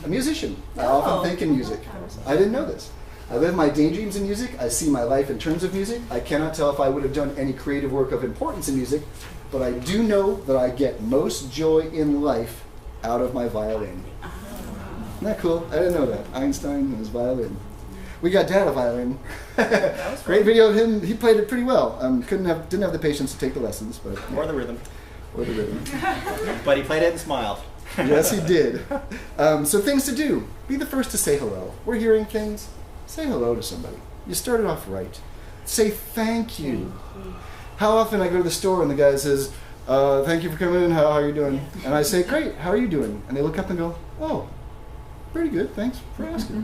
a musician. I often think in music. I didn't know this. I live my daydreams in music. I see my life in terms of music. I cannot tell if I would have done any creative work of importance in music, but I do know that I get most joy in life out of my violin. Isn't that cool? I didn't know that. Einstein and his violin. We got Dad a violin. Great video of him. He played it pretty well. Didn't have the patience to take the lessons, but or the rhythm. Or the rhythm. But he played it and smiled. Yes, he did. So things to do. Be the first to say hello. We're hearing things. Say hello to somebody. You started off right. Say thank you. How often I go to the store and the guy says, thank you for coming in, how are you doing? And I say, great, how are you doing? And they look up and go, oh, pretty good, thanks for asking.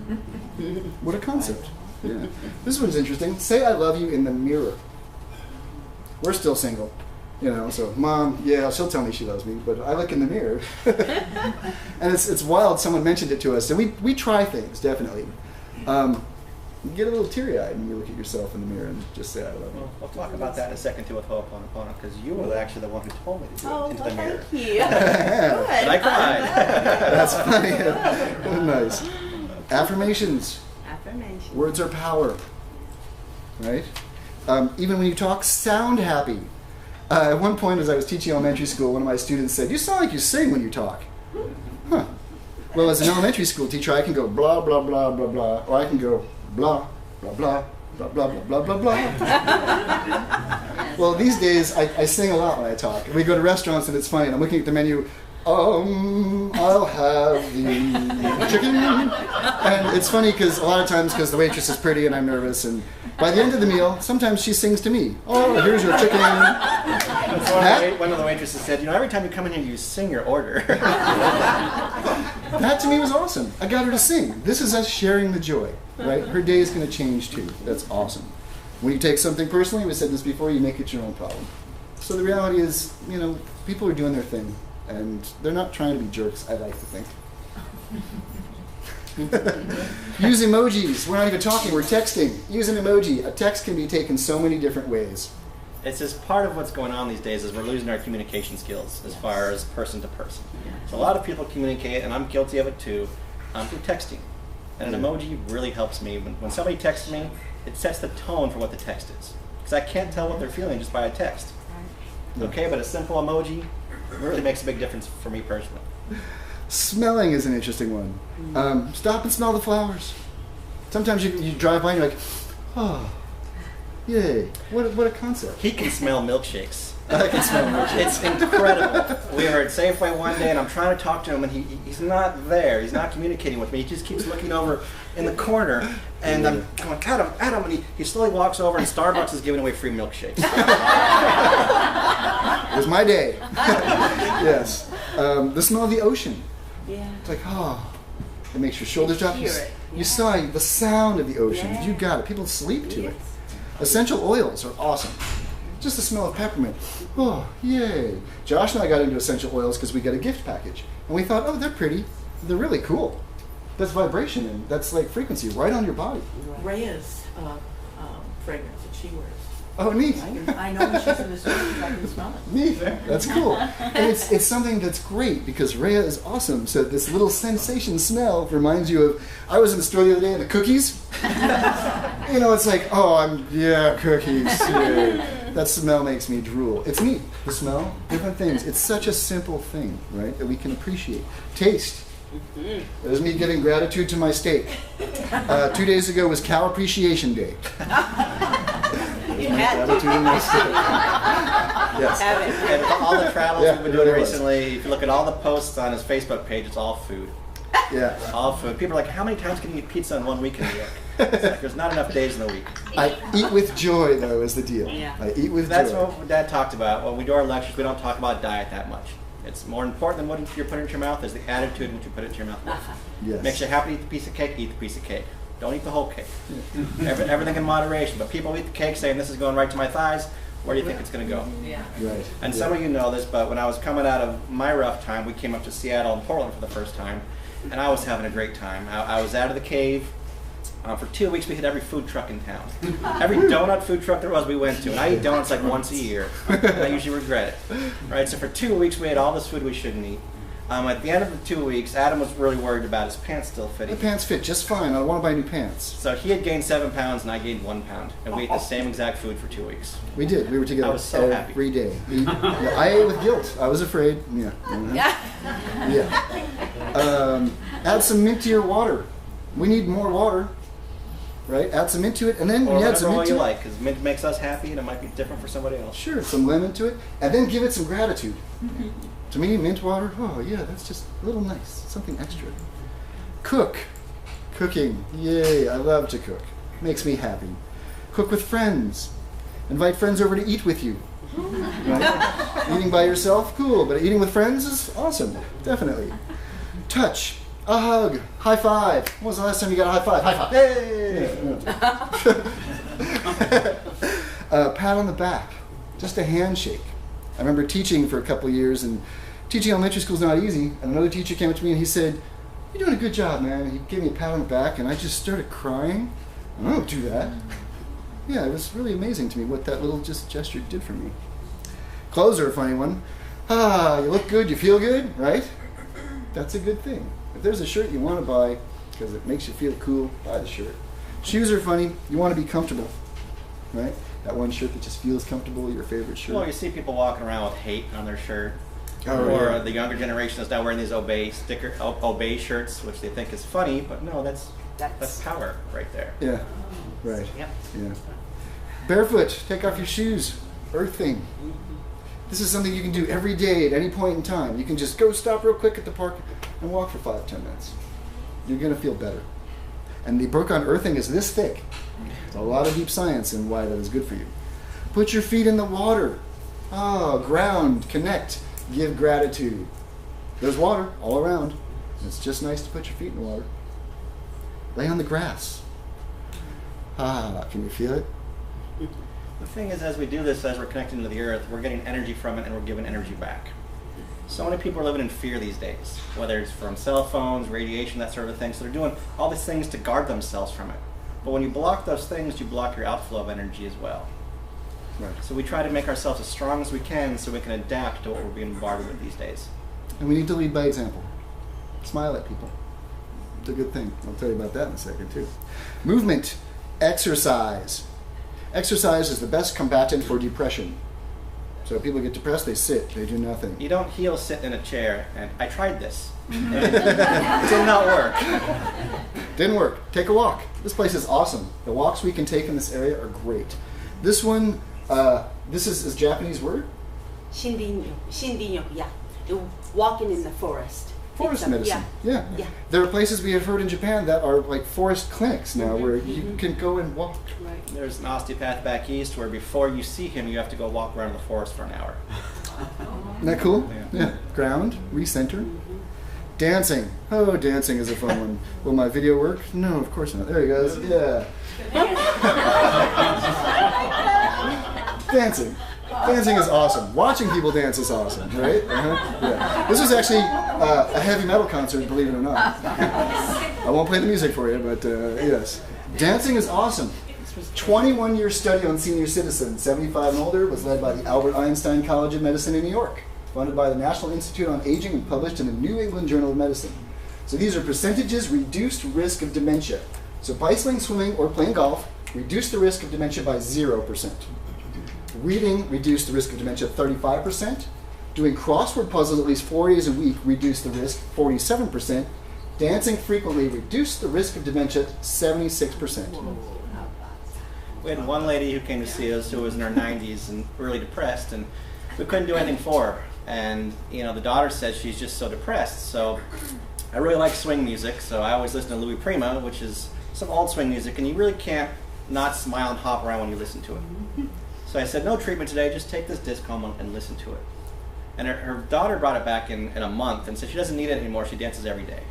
What a concept. Yeah. This one's interesting. Say I love you in the mirror. We're still single, so Mom, yeah, she'll tell me she loves me, but I look in the mirror. And it's wild, someone mentioned it to us, and we try things, definitely. You get a little teary-eyed when you look at yourself in the mirror and just say, I love you. Well, we'll talk about that in a second, too, with Ho'oponopono, because you were actually the one who told me to do it into the mirror. Thank you. And I cried. That's funny. Nice. Affirmations. Affirmations. Words are power. Right? Even when you talk, sound happy. At one point, as I was teaching elementary school, one of my students said, you sound like you sing when you talk. Huh. Well, as an elementary school teacher, I can go blah, blah, blah, blah, blah, or I can go blah, blah, blah, blah, blah, blah, blah, blah, blah. Well, these days, I sing a lot when I talk. We go to restaurants and it's funny, and I'm looking at the menu, I'll have the chicken. And it's funny because a lot of times, because the waitress is pretty and I'm nervous, and by the end of the meal, sometimes she sings to me, oh, here's your chicken. One of the waitresses said, every time you come in here, you sing your order. That to me was awesome. I got her to sing. This is us sharing the joy, right? Her day is going to change too. That's awesome. When you take something personally, we said this before, you make it your own problem. So the reality is, people are doing their thing, and they're not trying to be jerks, I like to think. Use emojis. We're not even talking, we're texting. Use an emoji. A text can be taken so many different ways. It's just part of what's going on these days is we're losing our communication skills as far as person to person. So a lot of people communicate, and I'm guilty of it too, through texting. And an emoji really helps me. When somebody texts me, it sets the tone for what the text is. Because I can't tell what they're feeling just by a text. Okay, but a simple emoji really makes a big difference for me personally. Smelling is an interesting one. Stop and smell the flowers. Sometimes you drive by and you're like, oh, yay, what a concept. He can smell milkshakes. I can smell milkshakes. It's incredible. We were at Safeway one day and I'm trying to talk to him and he's not there. He's not communicating with me. He just keeps looking over in the corner and I'm going, Adam, and he slowly walks over and Starbucks is giving away free milkshakes. It was my day. Yes. The smell of the ocean. Yeah. It's like, it makes your shoulders drop. You saw the sound of the ocean. Yeah. You got it. People sleep to it. Essential oils are awesome. Just the smell of peppermint. Oh, yay. Josh and I got into essential oils because we got a gift package. And we thought, they're pretty. They're really cool. That's vibration and that's like frequency right on your body. Rhea's fragrance that she wears. Oh, neat. I know when she's in the studio, I can smell it. Neat. That's cool. And it's something that's great because Rhea is awesome. So this little sensation smell reminds you of, I was in the store the other day and the cookies. It's like, cookies. Yeah. That smell makes me drool. It's neat. The smell, different things. It's such a simple thing, right, that we can appreciate. Taste. There's me giving gratitude to my steak. 2 days ago was Cow Appreciation Day. You had gratitude to my steak. Yes. And all the travels we've been doing recently, if you look at all the posts on his Facebook page, it's all food. Yeah. All food. People are like, how many times can you eat pizza in 1 week in New York? It's like, there's not enough days in the week. I eat with joy, though, is the deal. Yeah. I eat with That's joy. what Dad talked about. When we do our lectures, we don't talk about diet that much. It's more important than what you're putting into your mouth is the attitude in which you put it into your mouth. Yes. Makes you happy to eat the piece of cake, eat the piece of cake. Don't eat the whole cake. Everything in moderation. But people eat the cake saying, this is going right to my thighs. Where do you think it's going to go? Yeah. Right. And some of you know this, but when I was coming out of my rough time, we came up to Seattle and Portland for the first time, and I was having a great time. I was out of the cave. For 2 weeks, we hit every food truck in town. Every donut food truck there was, we went to. And I eat donuts like once a year, and I usually regret it. Right? So for 2 weeks, we ate all this food we shouldn't eat. At the end of the 2 weeks, Adam was really worried about his pants still My fitting. pants fit just fine. I want to buy new pants. So he had gained 7 pounds and I gained 1 pound. And we ate the same exact food for 2 weeks. We did. We were together I was so happy. every day. Yeah, I ate with guilt. I was afraid. Yeah. Yeah. Add some mint to your water. We need more water, right? Add some mint to it, and then Or when you add whatever some oil mint you to it, like, because mint makes us happy and it might be different for somebody else. sure, some lemon to it, and then give it some gratitude. To me, mint water, oh yeah, that's just a little nice, something extra. Cook. Cooking. Yay, I love to cook. Makes me happy. Cook with friends. Invite friends over to eat with you. Right? Eating by yourself, cool, but eating with friends is awesome, definitely. Touch. A hug. High five. When was the last time you got a high five? High five. Hey! Pat on the back. Just a handshake. I remember teaching for a couple of years, and teaching elementary school is not easy. And another teacher came up to me and he said, "You're doing a good job, man." He gave me a pat on the back, and I just started crying. I don't do that. Yeah, it was really amazing to me what that little just gesture did for me. Clothes are a funny one. You look good, you feel good, right? That's a good thing. If there's a shirt you want to buy because it makes you feel cool, buy the shirt. Shoes are funny. You want to be comfortable, right? That one shirt that just feels comfortable, your favorite shirt. Well, you see people walking around with hate on their shirt. Oh, Or yeah. the younger generation is now wearing these obey shirts, which they think is funny, but no, that's power right there. Yeah, right. Yep. Yeah. Barefoot, take off your shoes. Earthing. This is something you can do every day at any point in time. You can just go stop real quick at the park and walk for 5-10 minutes. You're going to feel better. And the book on earthing is this thick. There's a lot of deep science in why that is good for you. Put your feet in the water. Ground, connect, give gratitude. There's water all around. It's just nice to put your feet in the water. Lay on the grass. Can you feel it? The thing is, as we do this, as we're connecting to the earth, we're getting energy from it and we're giving energy back. So many people are living in fear these days, whether it's from cell phones, radiation, that sort of thing. So they're doing all these things to guard themselves from it. But when you block those things, you block your outflow of energy as well. Right. So we try to make ourselves as strong as we can so we can adapt to what we're being bombarded with these days. And we need to lead by example. Smile at people. It's a good thing. I'll tell you about that in a second, too. Movement. Exercise. Exercise is the best combatant for depression. So if people get depressed, they sit. They do nothing. You don't heal sitting in a chair, and I tried this. And it did not work. Didn't work. Take a walk. This place is awesome. The walks we can take in this area are great. This one, this is a Japanese word? Shindinyo, yeah. Walking in the forest. Forest It's a- medicine. Yeah. Yeah. There are places we have heard in Japan that are like forest clinics now where you can go and walk. Right. There's an osteopath back east where before you see him, you have to go walk around the forest for an hour. Isn't that cool? Yeah. Ground, recenter. Dancing. Oh, dancing is a fun one. Will my video work? No, of course not. There he goes. Yeah. Dancing. Dancing is awesome. Watching people dance is awesome, right? Yeah. This is actually a heavy metal concert, believe it or not. I won't play the music for you, but yes. Dancing is awesome. 21-year study on senior citizens, 75 and older, was led by the Albert Einstein College of Medicine in New York, funded by the National Institute on Aging and published in the New England Journal of Medicine. So these are percentages reduced risk of dementia. So bicycling, swimming, or playing golf reduced the risk of dementia by 0%. Reading reduced the risk of dementia 35%. Doing crossword puzzles at least 4 days a week reduced the risk 47%. Dancing frequently reduced the risk of dementia 76%. We had one lady who came to see us who was in her 90s and really depressed, and we couldn't do anything for her. And the daughter said she's just so depressed. So I really like swing music, so I always listen to Louis Prima, which is some old swing music, and you really can't not smile and hop around when you listen to it. So I said, no treatment today, just take this disc home and listen to it. And her daughter brought it back in a month and said she doesn't need it anymore, she dances every day.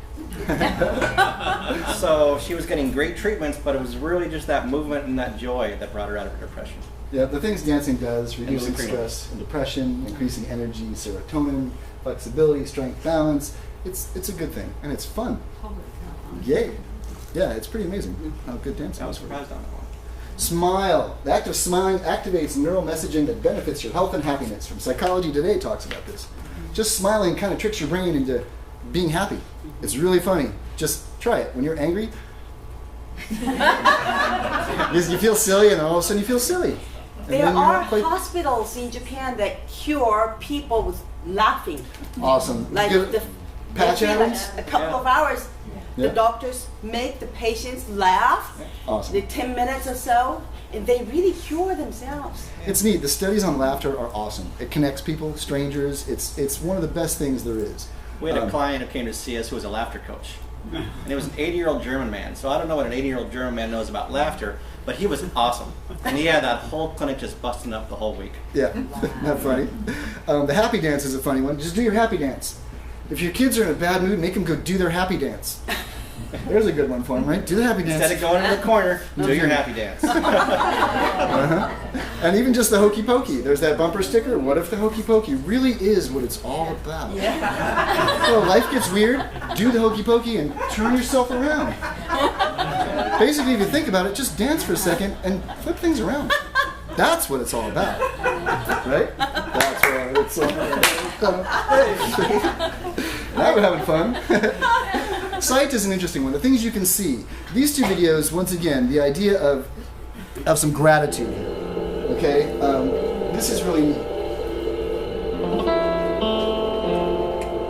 So she was getting great treatments, but it was really just that movement and that joy that brought her out of her depression. Yeah, the things dancing does, reducing Louis Prima. stress and depression, increasing energy, serotonin, flexibility, strength, balance. It's a good thing, and it's fun. Yay. Yeah, it's pretty amazing how good dancing I was is. surprised on that one. Smile. The act of smiling activates neural messaging that benefits your health and happiness. From Psychology Today talks about this. just smiling kind of tricks your brain into being happy. It's really funny. Just try it. When you're angry, because you feel silly, and then all of a sudden you feel silly. And There then you're are not quite hospitals in Japan that cure people with laughing. awesome. Like Good. the Patch maybe like Adams? a couple Yeah. of hours, Yeah. the doctors make the patients laugh, Awesome. the 10 minutes or so, and they really cure themselves. It's neat. The studies on laughter are awesome. It connects people, strangers. It's one of the best things there is. We had a client who came to see us who was a laughter coach. And he was an 80-year-old German man. So I don't know what an 80-year-old German man knows about laughter, but he was awesome. And he had that whole clinic just busting up the whole week. Yeah, not funny. The happy dance is a funny one. Just do your happy dance. If your kids are in a bad mood, make them go do their happy dance. There's a good one for them, right? Do the happy dance. Instead of going into the corner, do your happy dance. Uh-huh. And even just the hokey pokey. There's that bumper sticker. What if the hokey pokey really is what it's all about? So life gets weird. Do the hokey pokey and turn yourself around. Basically, if you think about it, just dance for a second and flip things around. That's what it's all about, right? That's what it's all about. Now we're having fun. Sight is an interesting one. The things you can see. These two videos, once again, the idea of some gratitude. Okay, this is really neat.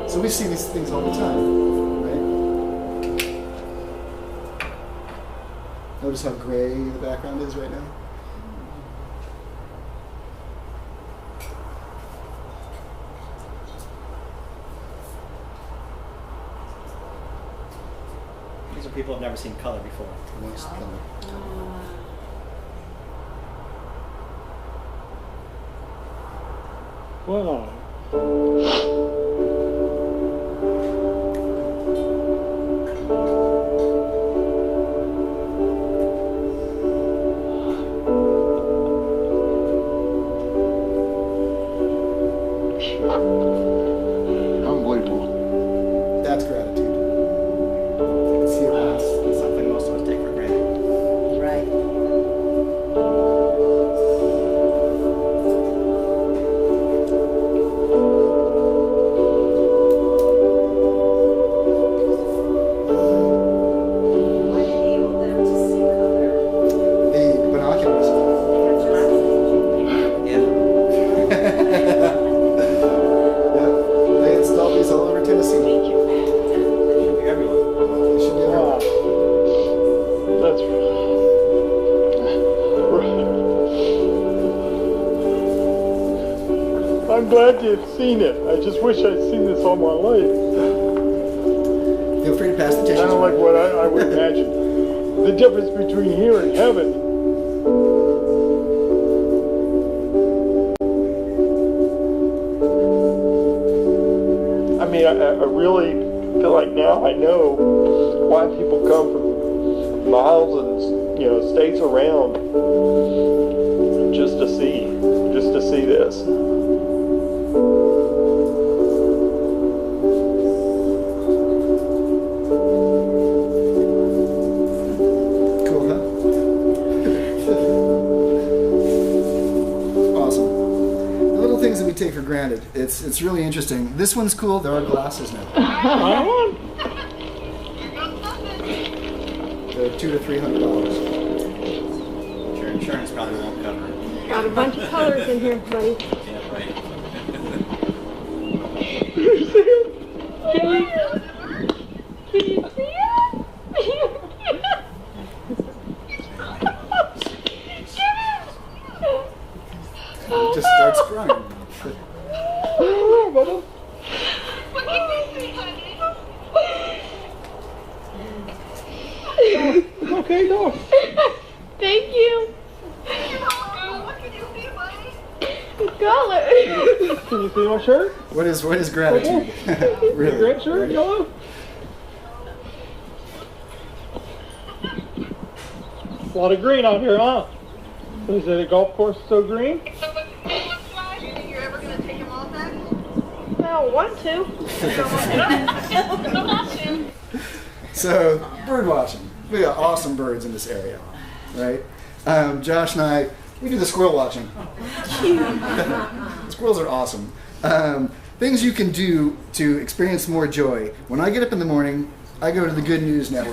So we see these things all the time, right? Notice how gray the background is right now. These are people who have never seen color before. Nice color. Wow. Unbelievable. That's gratitude. See it once. It's something most of us take for granted. Right. The binoculars. Yeah. Yeah, they installed these all over Tennessee. Should be everyone. They should be Wow. everywhere. That's I'm glad you've seen it. I just wish I'd seen this all my life. Feel free to pass the tissues. Kind of like what I would imagine. The difference between here and heaven. I mean, I really feel like now I know why people come from miles and states around just to see this. Cool, huh? Awesome. The little things that we take for granted. It's really interesting. This one's cool. There are glasses now. They're $200 to $300. Your insurance probably won't cover it. Got a bunch of colors in here, buddy. Yeah, right. Can you see it? It just starts crying. Okay, go. Thank you. Color. Can you see my shirt? What is gratitude? Really? Red shirt, right? yellow? A lot of green out here, huh? Is it a golf course so green? I don't want to. So, bird watching. We got awesome birds in this area, right? Josh and I, we do the squirrel watching. Squirrels are awesome. things you can do to experience more joy. When I get up in the morning, I go to the Good News Network.